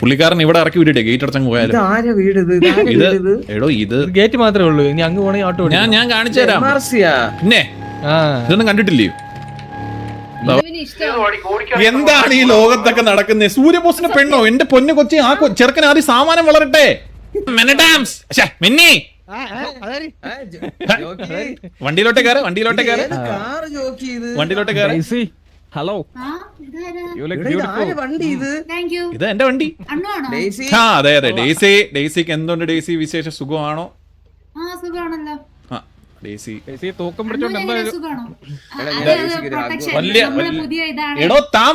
പുള്ളിക്കാരൻ ഇവിടെ ഇറക്കി വിട്ടിട്ടേ ഗേറ്റ് അടച്ചങ്ങ് പോയാലും. എടോ ഇത് ഗേറ്റ് മാത്രമേ ഉള്ളൂ. ഇനി അങ്ങ് പോണെങ്കിൽ ഓട്ടോ ഞാൻ കാണിച്ചു തരാം. പിന്നെ ഇതൊന്നും കണ്ടിട്ടില്ലയോ? എന്താണ് ഈ ലോകത്തൊക്കെ നടക്കുന്നത്? സൂര്യബോസിന്റെ പെണ്ണോ? എന്റെ പൊന്നു കൊച്ചി, ആ ചെറുക്കൻ ആദ്യം സാമാനം വളരട്ടെ. വണ്ടിയിലോട്ടെ കയറ്, വണ്ടിയിലോട്ടെ കയറ്, വണ്ടിയിലോട്ടെ കയറ്. ഹലോ, ഇത് എന്റെ വണ്ടി. ആ അതെ അതെ, ഡെയ്സിക്ക് എന്തുണ്ട് ഡെയ്സി വിശേഷ? സുഖമാണോ? തൂക്കം പിടിച്ചോണ്ട് എടോ താൻ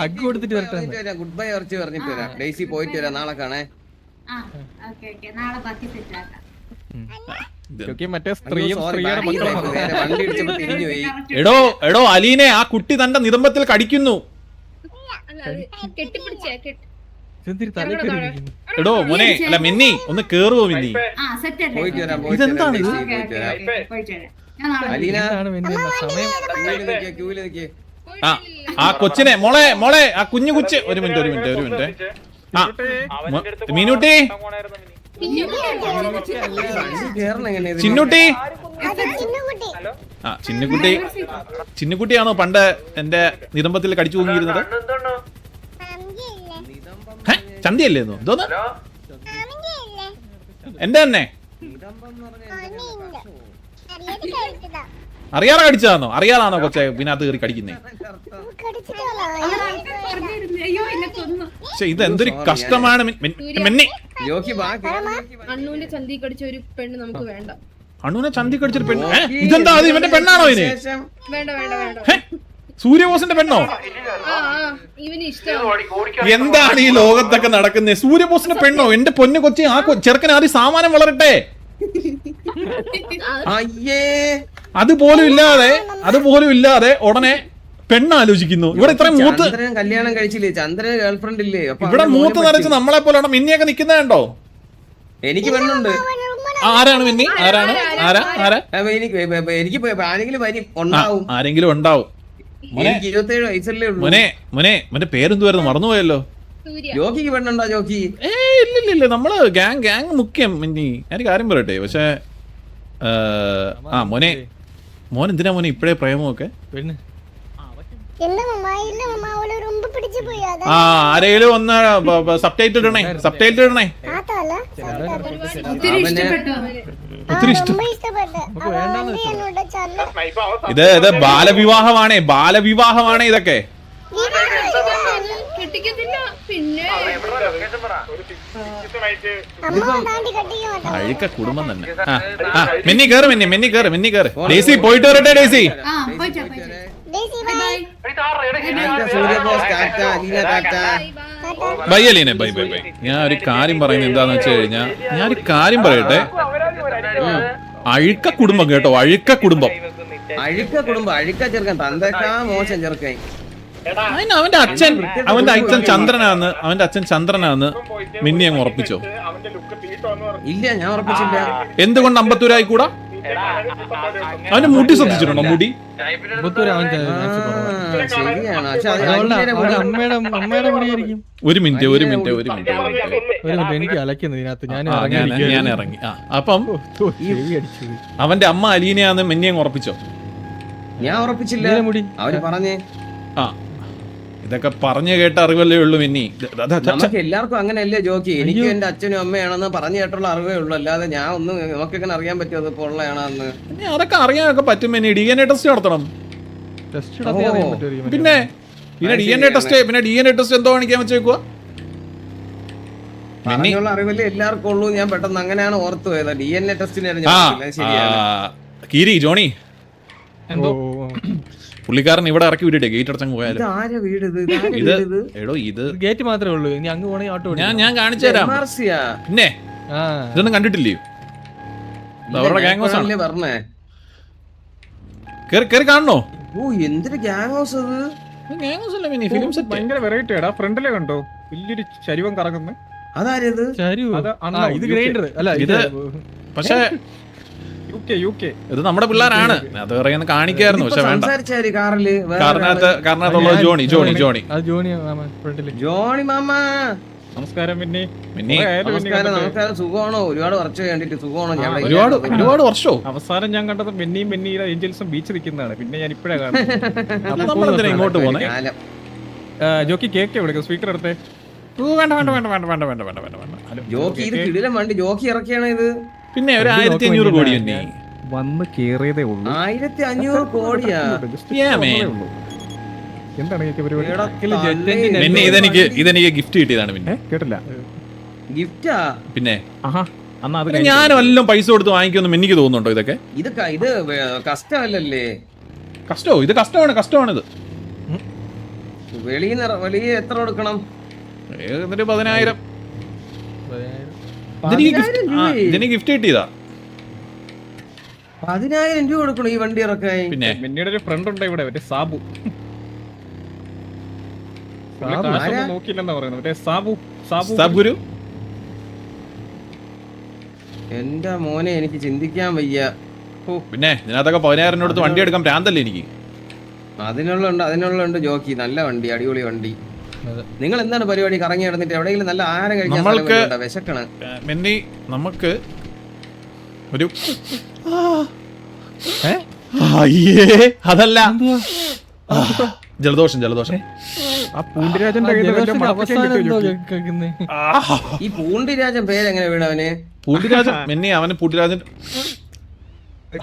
ഹഗ് കൊടുത്തിട്ട് വരട്ടെ. ഗുഡ് ബൈ ഉറച്ച് പറഞ്ഞിട്ട് വരാം. ഡെയ്സി പോയിട്ട് വരാം, നാളെ കാണേ. മറ്റേ സ്ത്രീയുടെ വണ്ടി ഇടിച്ചപ്പോ തിരിഞ്ഞു പോയി. എടോ അലീനെ, ആ കുട്ടി തന്റെ നിതംബത്തിൽ കടിക്കുന്നു. എടോ മോനെ, അല്ല മിന്നി, ഒന്ന് കേറുവോ മിന്നി? പോയിട്ട് വരാം. ഇതെന്താണ് ഇത്? ക്യൂല് നിൽക്കേ. ആ കൊച്ചിനെ, മോളെ ആ കുഞ്ഞു കൊച്ച്, ഒരു മിനിറ്റ്. ആ മീനൂട്ടി, ചിന്നൂട്ടി. ആ ചിന്നുകുട്ടിയാണോ പണ്ട് എന്റെ നിതംബത്തിൽ കടിച്ചു തൂങ്ങിയിരുന്നത്? ചന്തിയല്ലേ? എന്തോന്ന് എന്റെ തന്നെ അറിയാതെ കടിച്ചതാണോ? അറിയാതാണോ കൊച്ചെ പിന്നെ അത് കയറി കടിക്കുന്നേ? പക്ഷെ ഇത് എന്തൊരു കഷ്ടമാണ്. അണ്ണൂന്റെ ചന്തി കടിച്ച ഒരു പെണ്ണ് നമുക്ക് വേണ്ട. അണ്ണൂനെ ചന്തി കടിച്ചൊരു പെണ്ണ്? ഇതെന്താ, അത് ഇവന്റെ പെണ്ണാണോ ഇതിന്? വേണ്ട വേണ്ട വേണ്ട. സൂര്യബോസിന്റെ പെണ്ണോ? ഇവന് ഇഷ്ടം. എന്താണ് ഈ ലോകത്തൊക്കെ നടക്കുന്നത്? സൂര്യബോസിന്റെ പെണ്ണോ? എന്റെ പൊന്നു കൊച്ചി, ആ ചെറുക്കൻ ആദ്യം സാമാനം വളരട്ടെ. അതുപോലും ഇല്ലാതെ ഉടനെ പെണ്ണാലോചിക്കുന്നു. ഇവിടെ ഇത്രയും മൂത്ത് കല്യാണം കഴിച്ചില്ലേ? ചന്ദ്രന് ഗേൾഫ്രണ്ട് ഇല്ലേ? ഇവിടെ മൂത്ത് നിറച്ച് നമ്മളെ പോലെ മിന്നിയൊക്കെ നിക്കുന്നതുണ്ടോ? എനിക്ക് പെണ്ണുണ്ട്. ആരാണ് മിന്നി? ആരാ? ആരെങ്കിലും ഉണ്ടാവും. 27 വയസ്സല്ലേ ഉള്ളൂ. മോനെ പേരെന്തുവായിരുന്നു? മറന്നുപോയല്ലോ. ജോക്കിക്ക് പെണ്ണുണ്ടോ? ജോക്കി ഇല്ല, നമ്മള് ഗാങ് മുഖ്യം മിന്നി. ഞാൻ കാര്യം പറയട്ടെ, പക്ഷെ മോൻ എന്തിനാ മോനെ ഇപ്പഴേ പ്രേമമൊക്കെ? ആരെങ്കിലും ഒന്ന് സബ്ടൈറ്റിൽ ഇടണേ. ഒത്തിരി ഇഷ്ടം. ഇത് ബാലവിവാഹമാണ് ഇതൊക്കെ. അഴുക്ക കുടുംബം തന്നെ. മിന്നി കേറ്. ഡെയ്സി പോയിട്ട് വരട്ടെ. ഡെയ്സി ബൈ അലീനെ, ബൈ. ഞാൻ ഒരു കാര്യം പറയുന്നത് എന്താന്ന് വെച്ച് കഴിഞ്ഞാ, ഞാനൊരു കാര്യം പറയട്ടെ. അഴുക്ക കുടുംബം കേട്ടോ, അഴുക്ക കുടുംബം. അഴുക്ക ചെറുക്കൻ, തന്തക്കാ മോശം ചെറുക്കൻ. അവന്റെ അച്ഛൻ ചന്ദ്രനാന്ന് മിന്നി അങ്ങ് ഉറപ്പിച്ചോ? ഇല്ല, ഞാൻ ഉറപ്പിച്ചില്ല. എന്തുകൊണ്ട് അമ്പത്തൂരായി കൂടാ? അവന്റെ മുടി ശ്രദ്ധിച്ചിട്ടുണ്ടോ? മുടി ഒരു മിനിറ്റ് എനിക്ക് അലക്കുന്നത് ഞാൻ ഇറങ്ങി. അപ്പം അവന്റെ അമ്മ അലീനയാന്ന് മിന്നി അങ്ങ് ഉറപ്പിച്ചോ? ഞാൻ ഉറപ്പിച്ചില്ല. മുടി അവര് പറഞ്ഞേ. ഇതൊക്കെ പറഞ്ഞു കേട്ട അറിവല്ലേ ഉള്ളൂ മിന്നി. നമുക്ക് എല്ലാവർക്കും അങ്ങനെയല്ലേ ജോക്കി? എനിക്ക് എന്റെ അച്ഛനും അമ്മയാണെന്ന് പറഞ്ഞു കേട്ടുള്ള അറിവേ ഉള്ളൂ. അല്ലാതെ ഞാൻ ഒന്നും നമുക്കെങ്ങനെ അറിയാൻ പറ്റുമോ അത് പൊള്ളയാണെന്ന്? അതൊക്കെ അറിയാനൊക്കെ പറ്റും മിന്നി. DNA ടെസ്റ്റ് നടത്തണം. പിന്നെ DNA ടെസ്റ്റ് എന്തോ കാണിക്കാൻ വെച്ചേക്കുവാ? അങ്ങനെയുള്ള അറിവല്ലേ എല്ലാവർക്കും ഉള്ളൂ. ഞാൻ പെട്ടെന്ന് അങ്ങനെയാണ് ഓർത്തു പോയത്. DNA ടെസ്റ്റിന് കീരി ജോണി പുള്ളിക്കാരൻ ഇവിടെ ഇറക്കി വിട്ടിട്ടേ ഗേറ്റ് അടച്ചങ്ങ് പോയാലും. ഇത് ഗേറ്റ് മാത്രമേ ഉള്ളൂ. ഇനി അങ്ങ് പോണെങ്കിൽ ഓട്ടോ ഞാൻ കാണിച്ചു തരാം. പിന്നെ ഇതൊന്നും കണ്ടിട്ടില്ലയോ? അവരുടെ ഗാങ് ഹൗസ് ആണ് പറഞ്ഞേ. കേറി കാണണോ? എന്തൊരു ഗാങ് ഹൗസ് അത്? ഗാങ് ഹൗസ് അല്ല മിനി, ഫിലിം സെറ്റ്. ഭയങ്കര വെറൈറ്റി ആടാ. ഫ്രണ്ടിലെ കണ്ടോ വലിയൊരു ചരിവം കറങ്ങുന്നത്? അതാരത്? ഇത് ഗ്രൈൻഡർ അല്ല ഇത്. പക്ഷേ UK. ഇത് നമ്മുടെ പിള്ളേരാണ് അത് പറയുന്ന കാണിക്കായിരുന്നു പക്ഷെ വേണ്ട സംസാരിച്ചാര് കാറില് കാറിനകത്തുള്ളത് ജോണി അത് ജോണി ഫ്രണ്ടില്. ജോണി മാമ നമസ്കാരം പിന്നെ. പിന്നെ നമസ്കാരം സുഖമാണോ? ഒരുപാട് വർഷം കണ്ടിട്ട് സുഖമാണോ? ഞാൻ ഒരുപാട് വർഷവും അവസാനം ഞാൻ കണ്ടത് ബെന്നിയുടെ ഏഞ്ചൽസും ബീച്ച് നിൽക്കുന്നതാണ്. പിന്നെ ഞാൻ ഇപ്പഴാ കാണുന്നത്. നമ്മളെന്തിനാ ഇങ്ങോട്ട് പോകുന്നേ? കാലം. ജോക്കി കേക്ക് വിളിക്കും സ്പീക്കർ എടുത്തേ. വേണ്ട ഹലോ ജോക്കി ഇത് കിടിലം വണ്ടി. ജോക്കി ഇറക്കിയാണ് ഇത്. പിന്നെ ഒരു 1500 കോടി തന്നെ വന്ന് കേറിയതേ ഉള്ളൂ. 1500 കോടിയാ? എന്താണ് കേക്ക് പരിപാടി? എടാ, പിന്നെ ഇതെനിക്ക് ഗിഫ്റ്റ് കിട്ടിയതാണ്. പിന്നെ കേട്ടില്ല. ഗിഫ്റ്റാ? പിന്നെ ആഹാ അന്നാ അത് ഞാൻ വല്ലതും പൈസ കൊടുത്ത് വാങ്ങിക്കുമെന്നും എനിക്ക് തോന്നുന്നുണ്ടോ? ഇതൊക്കെ ഇത് കഷ്ടമല്ലല്ലേ? കഷ്ടമോ? ഇത് കഷ്ടമാണിത്. വെളിയിൽ എത്ര കൊടുക്കണം? എന്നിട്ട് 10,000. ഇതെനിക്ക് ഗിഫ്റ്റ് കിട്ടിയതാ. 10,000 രൂപ കൊടുക്കണം ഈ വണ്ടി ഇറക്കാൻ. പിന്നെ ബെന്നിയുടെ ഒരു ഫ്രണ്ട് ഉണ്ട് ഇവിടെ, മറ്റേ സാബു. നോക്കിയില്ലെന്നാ പറയുന്നത്. മറ്റേ സാബു ഗുരു. എന്റെ മോനെ എനിക്ക് ചിന്തിക്കാൻ വയ്യ. പിന്നെ ഇതിനകത്തൊക്കെ 10,000 കൊടുത്ത് വണ്ടി എടുക്കാൻ ഭ്രാന്തല്ലേ എനിക്ക്? അതിനുള്ളുണ്ട് ജോക്കി. നല്ല വണ്ടി, അടിപൊളി വണ്ടി. നിങ്ങൾ എന്താണ് പരിപാടി? കറങ്ങി നടന്നിട്ട് എവിടെയെങ്കിലും നല്ല ആഹാരം കഴിക്കാൻ വിശക്കണ്. മെന്നി നമുക്ക് ഒരു അതല്ല ജലദോഷം. ആ പൂണ്ടിരാജന്റെ ഈ പൂണ്ടിരാജൻ പേരെങ്ങനെ വീണവന്? പൂണ്ടിരാജൻ മെന്നി അവന് പൂണ്ടിരാജൻ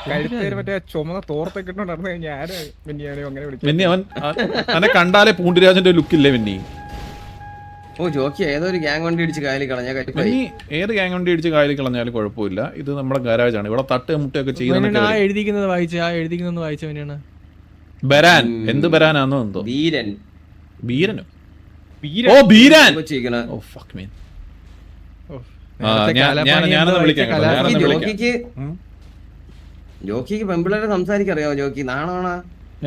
കഴുത്തേര് മറ്റേ ചുമന്ന തോർത്തൊക്കെ ഇട്ടോണ്ട് നടന്നു കഴിഞ്ഞാൽ ആര് മെന്നിയാണോ അങ്ങനെ വിളിക്കും. മെന്നി അവനെ കണ്ടാലേ പൂണ്ടിരാജന്റെ ലുക്കില്ലേ മെന്നി? ഓ ജോക്കി ഏതോ ഒരു ഗ്യാങ് വണ്ടി ഇടിച്ച് കായലിൽ കളഞ്ഞാ മെന്നി ഏത് ഗ്യാങ് വണ്ടി ഇടിച്ച് കായലിൽ കളഞ്ഞാലും കുഴപ്പമില്ല. ഇത് നമ്മുടെ ഗാരാജാണ്. ഇവിടെ തട്ട് മുട്ടയൊക്കെ ചെയ്യുന്ന എഴുതിക്കുന്നത് വായിച്ച ബരാൻ. എന്ത് ബരാനാന്നോ എന്തോ? ബീരനോ? ഓ ബീരാൻ. ഓ ഫക്ക് മീൻ. ഞാനൊന്ന് വിളിക്കാം. ജോക്കിക്ക് പെൺപിള്ളേരെ സംസാരിക്കറിയാവോ? ജോക്കി നാണാണാ?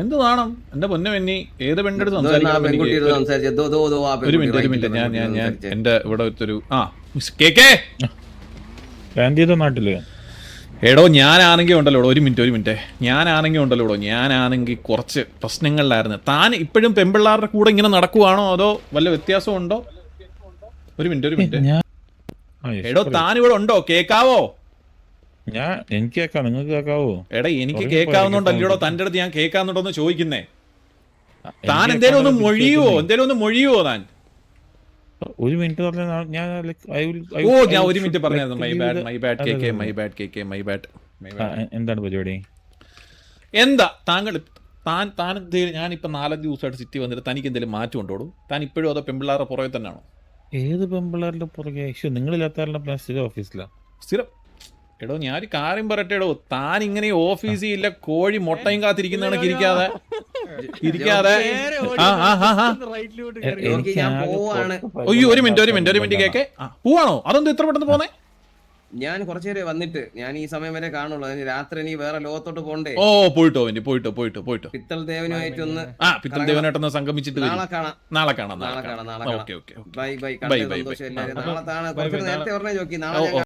എന്ത് നാണം? എന്റെ പൊന്നെ മെന്നി ഏത് പെണ്ണെടുത്ത് സംസാരിക്കാൻ? ഒരു മിനിറ്റ് ഞാൻ എന്റെ ഇവിടെ ഒരു നാട്ടില് എടോ ഞാനാണെങ്കിൽ ഉണ്ടല്ലോ ഒരു മിനിറ്റ് ഞാനാണെങ്കിൽ കുറച്ച് പ്രശ്നങ്ങളിലായിരുന്നു. താൻ ഇപ്പോഴും പെൺപിള്ളാരുടെ കൂടെ ഇങ്ങനെ നടക്കുവാണോ അതോ വല്ല വ്യത്യാസവും ഉണ്ടോ? ഒരു മിനിറ്റ് എടോ താൻ ഇവിടെ ഉണ്ടോ? കേക്കാവോ? എനിക്ക് കേക്കാം, നിങ്ങൾക്ക് കേക്കാവോ? എടാ എനിക്ക് കേൾക്കാവുന്നുണ്ടല്ലോ തന്റെ അടുത്ത് ഞാൻ കേൾക്കാന്നുണ്ടോന്ന് ചോദിക്കുന്നേ. താൻ എന്തേലും ഒന്ന് മൊഴിയുവോ താൻ? ഒരു മിനിറ്റ് ഞാൻ ഒരു മിനിറ്റ് പറഞ്ഞായിരുന്നു. My bad. എന്താണ് പരിപാടി? എന്താ താൻ ഞാനിപ്പോ 4-5 ദിവസമായിട്ട് സിറ്റി വന്നിട്ട് തനിക്ക് എന്തെങ്കിലും മാറ്റം ഉണ്ടോടൂ? താൻ ഇപ്പോഴും അതോ പെമ്പിള്ളാരുടെ പുറകെ തന്നെയാണോ? ഏത് പെമ്പിള്ളാരുടെ പുറകെ? നിങ്ങളില്ലാത്ത സ്ഥിരം ഓഫീസിലാണ്. സ്ഥിരം എടോ ഞാനൊരു കാര്യം പറയട്ടെ എടോ, താൻ ഇങ്ങനെ ഓഫീസിൽ ഇല്ല കോഴി മുട്ടയും കാത്തിരിക്കുന്നതാണ് ഇരിക്കാതെ അയ്യോ ഒരു മിനിറ്റ് കേക്കെ പോവാണോ? അതൊന്നും ഇത്ര പെട്ടെന്ന് പോന്നേ? ഞാൻ കുറച്ചേരെ വന്നിട്ട് ഞാൻ ഈ സമയം വരെ കാണുള്ളൂ. രാത്രി നീ വേറെ ലോകത്തോട്ട് പോണ്ടേ? ഓ പോയിട്ടോ പിത്തൽ ദേവനുമായിട്ടൊന്ന് പിത്തൽ ദേവനായിട്ടൊന്ന് സംഗമിച്ചിട്ട് നാളെ കാണാം. ബൈ. നാളെ നേരത്തെ പറഞ്ഞ ജോക്കി നാളെ